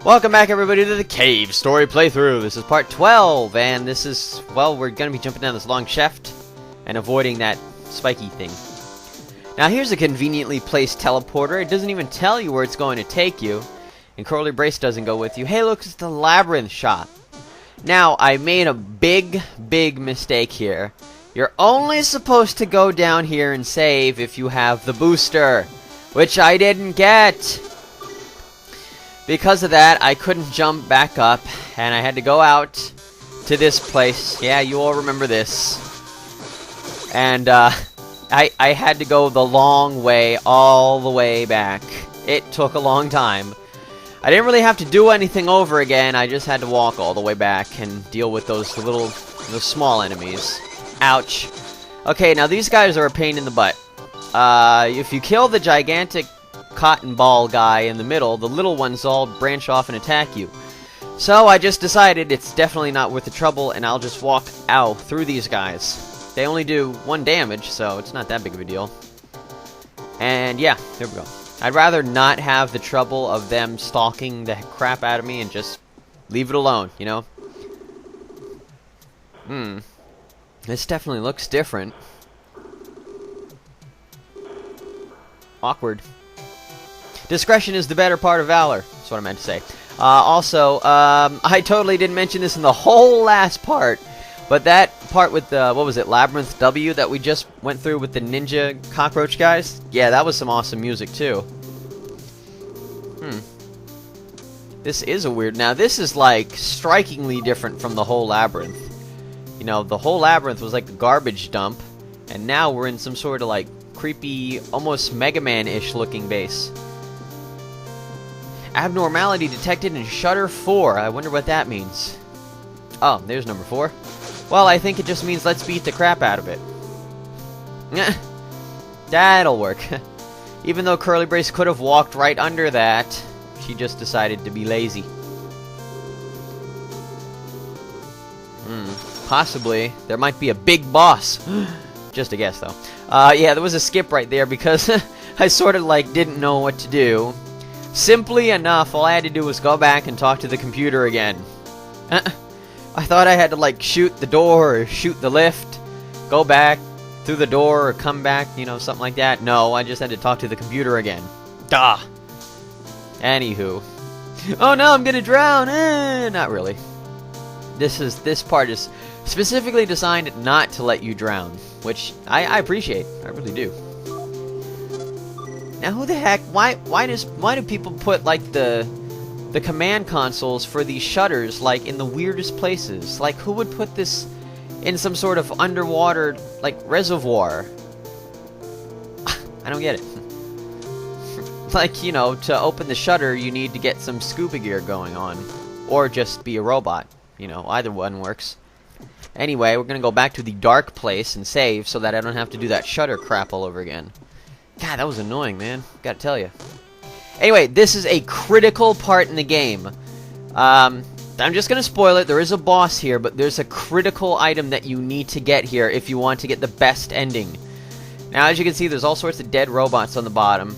Welcome back, everybody, to the Cave Story Playthrough. This is part 12, and this is, well, we're going to be jumping down this long shaft and avoiding that spiky thing. Now, here's a conveniently placed teleporter. It doesn't even tell you where it's going to take you, and Curly Brace doesn't go with you. Hey, look, it's the labyrinth shop. Now, I made a big mistake here. You're only supposed to go down here and save if you have the booster, which I didn't get. Because of that, I couldn't jump back up, and I had to go out to this place. Yeah, you all remember this. And, I had to go the long way, all the way back. It took a long time. I didn't really have to do anything over again, I just had to walk all the way back and deal with those small enemies. Ouch. Okay, now these guys are a pain in the butt. If you kill the gigantic cotton ball guy in the middle, the little ones all branch off and attack you. So I just decided it's definitely not worth the trouble, and I'll just walk out through these guys. They only do 1 damage, so it's not that big of a deal. And yeah, here we go. I'd rather not have the trouble of them stalking the crap out of me and just leave it alone, you know? This definitely looks different. Awkward. Discretion is the better part of valor. That's what I meant to say. Also, I totally didn't mention this in the whole last part, but that part with the, what was it, Labyrinth W that we just went through with the ninja cockroach guys? Yeah, that was some awesome music, too. This is a weird... Now, this is, like, strikingly different from the whole Labyrinth. You know, the whole Labyrinth was like a garbage dump, and now we're in some sort of, like, creepy, almost Mega Man-ish looking base. Abnormality detected in Shutter 4. I wonder what that means. Oh, there's number 4. Well, I think it just means let's beat the crap out of it. That'll work. Even though Curly Brace could have walked right under that, she just decided to be lazy. Possibly. There might be a big boss. Just a guess, though. Yeah, there was a skip right there because I sort of, like, didn't know what to do. Simply enough, all I had to do was go back and talk to the computer again. I thought I had to, like, shoot the door or shoot the lift, go back through the door or come back, you know, something like that. No, I just had to talk to the computer again. Duh! Anywho. Oh no, I'm gonna drown! Not really. This part is specifically designed not to let you drown, which I appreciate. I really do. Now, who the heck? Why do people put, like, the command consoles for these shutters, like, in the weirdest places? Like, who would put this in some sort of underwater, like, reservoir? I don't get it. Like, you know, to open the shutter, you need to get some scuba gear going on, or just be a robot. You know, either one works. Anyway, we're gonna go back to the dark place and save so that I don't have to do that shutter crap all over again. God, that was annoying, man. Gotta tell you. Anyway, this is a critical part in the game. I'm just gonna spoil it. There is a boss here, but there's a critical item that you need to get here if you want to get the best ending. Now, as you can see, there's all sorts of dead robots on the bottom.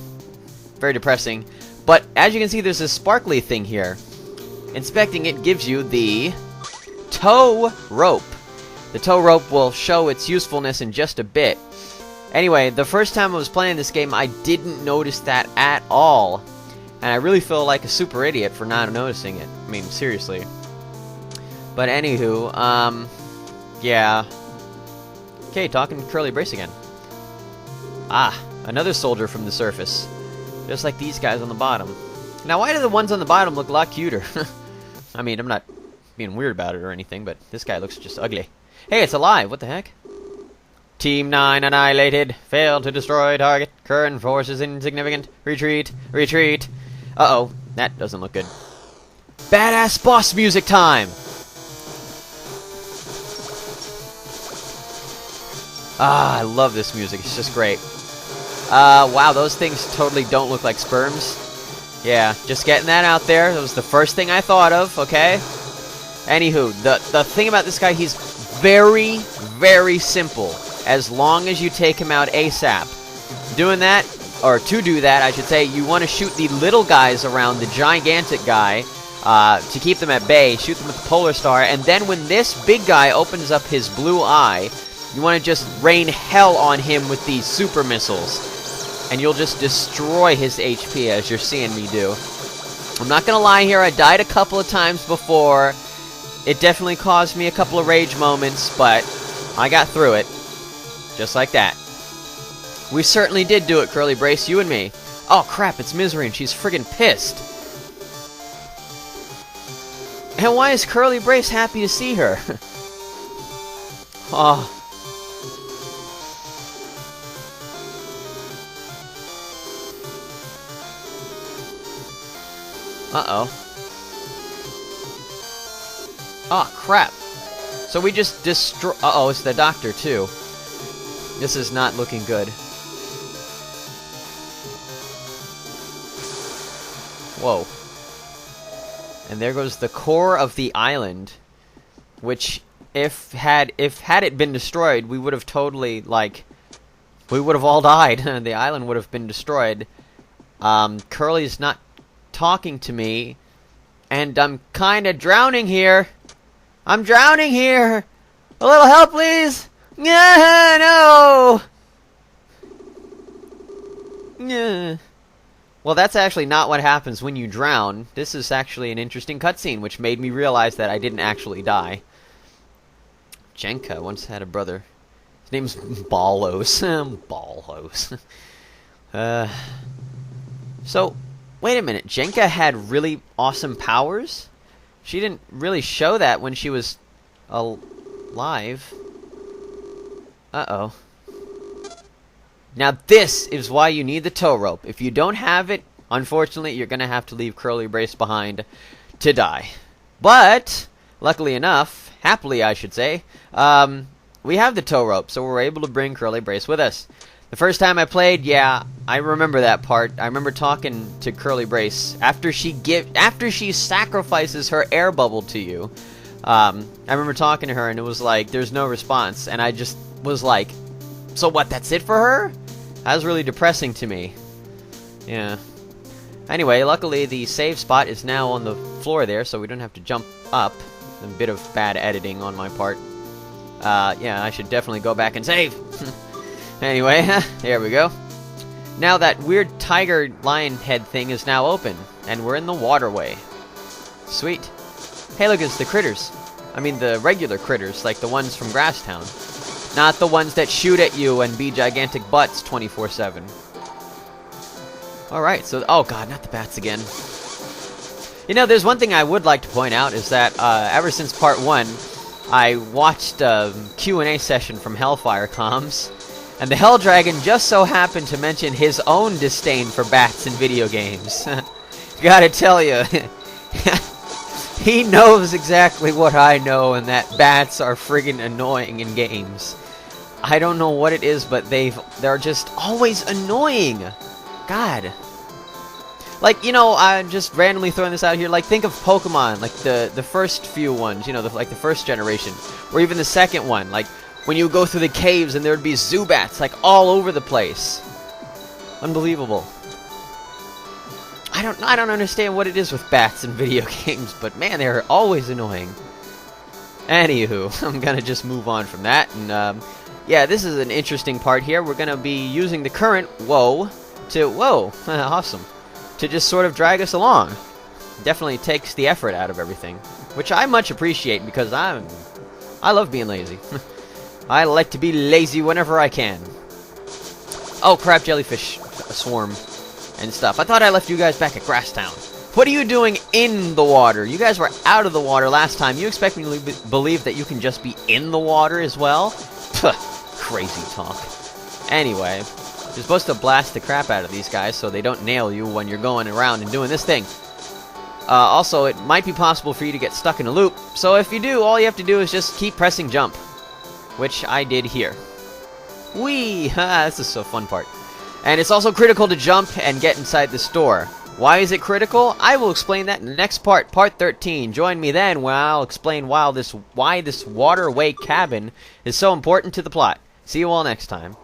Very depressing. But, as you can see, there's this sparkly thing here. Inspecting it gives you the tow rope. The tow rope will show its usefulness in just a bit. Anyway, the first time I was playing this game, I didn't notice that at all. And I really feel like a super idiot for not noticing it. I mean, seriously. But anywho, yeah. Okay, talking to Curly Brace again. Ah, another soldier from the surface. Just like these guys on the bottom. Now, why do the ones on the bottom look a lot cuter? I mean, I'm not being weird about it or anything, but this guy looks just ugly. Hey, it's alive! What the heck? Team 9 annihilated. Failed to destroy target. Current force is insignificant. Retreat. Retreat. Uh-oh. That doesn't look good. Badass boss music time! Ah, I love this music. It's just great. Wow, those things totally don't look like sperms. Yeah, just getting that out there. That was the first thing I thought of, okay? Anywho, the thing about this guy, he's very simple. As long as you take him out ASAP. Doing that, or to do that, I should say, you want to shoot the little guys around the gigantic guy to keep them at bay. Shoot them with the Polar Star, and then when this big guy opens up his blue eye, you want to just rain hell on him with these super missiles, and you'll just destroy his HP as you're seeing me do. I'm not gonna lie here, I died a couple of times before. It definitely caused me a couple of rage moments, but I got through it. Just like that. We certainly did do it, Curly Brace, you and me. Oh crap, it's Misery and she's friggin' pissed. And why is Curly Brace happy to see her? Oh. Uh-oh. Oh, crap. So we just destroy... Uh-oh, it's the doctor, too. This is not looking good. Whoa. And there goes the core of the island. Which, if had it been destroyed, we would have totally, like... We would have all died. The island would have been destroyed. Curly's not talking to me, and I'm kind of drowning here. I'm drowning here. A little help, please. Yeah, no. Yeah. Well, that's actually not what happens when you drown. This is actually an interesting cutscene, which made me realize that I didn't actually die. Jenka once had a brother. His name's Ballos. Ballos. So. Wait a minute, Jenka had really awesome powers? She didn't really show that when she was alive. Uh-oh. Now this is why you need the tow rope. If you don't have it, unfortunately, you're gonna have to leave Curly Brace behind to die. But, luckily enough, happily I should say, we have the tow rope, so we're able to bring Curly Brace with us. The first time I played, yeah, I remember that part. I remember talking to Curly Brace after she sacrifices her air bubble to you. I remember talking to her, and it was like there's no response, and I just was like, "So what? That's it for her?" That was really depressing to me. Yeah. Anyway, luckily the save spot is now on the floor there, so we don't have to jump up. A bit of bad editing on my part. Yeah, I should definitely go back and save. Anyway, there we go. Now that weird tiger lion head thing is now open, and we're in the waterway. Sweet. Hey, look, it's the critters. I mean, the regular critters, like the ones from Grasstown. Not the ones that shoot at you and be gigantic butts 24/7. Alright, so... Oh, God, not the bats again. You know, there's one thing I would like to point out, is that ever since Part 1, I watched a Q&A session from Hellfire Comms. And the Hell Dragon just so happened to mention his own disdain for bats in video games. Gotta tell you, he knows exactly what I know, and that bats are friggin' annoying in games. I don't know what it is, but they're just always annoying. God. Like, you know, I'm just randomly throwing this out here. Like, think of Pokemon, like the first few ones, you know, like the first generation, or even the second one, like. When you go through the caves and there'd be Zubats, like, all over the place. Unbelievable. I don't understand what it is with bats in video games, but man, they're always annoying. Anywho, I'm gonna just move on from that, and, yeah, this is an interesting part here. We're gonna be using the current, awesome, to just sort of drag us along. Definitely takes the effort out of everything, which I much appreciate, because I love being lazy. I like to be lazy whenever I can. Oh crap, jellyfish swarm and stuff. I thought I left you guys back at Grasstown. What are you doing in the water? You guys were out of the water last time. You expect me to believe that you can just be in the water as well? Puh, crazy talk. Anyway, you're supposed to blast the crap out of these guys so they don't nail you when you're going around and doing this thing. Also, it might be possible for you to get stuck in a loop. So if you do, all you have to do is just keep pressing jump. Which I did here. Whee! This is a fun part. And it's also critical to jump and get inside the store. Why is it critical? I will explain that in the next part, Part 13. Join me then where I'll explain why this waterway cabin is so important to the plot. See you all next time.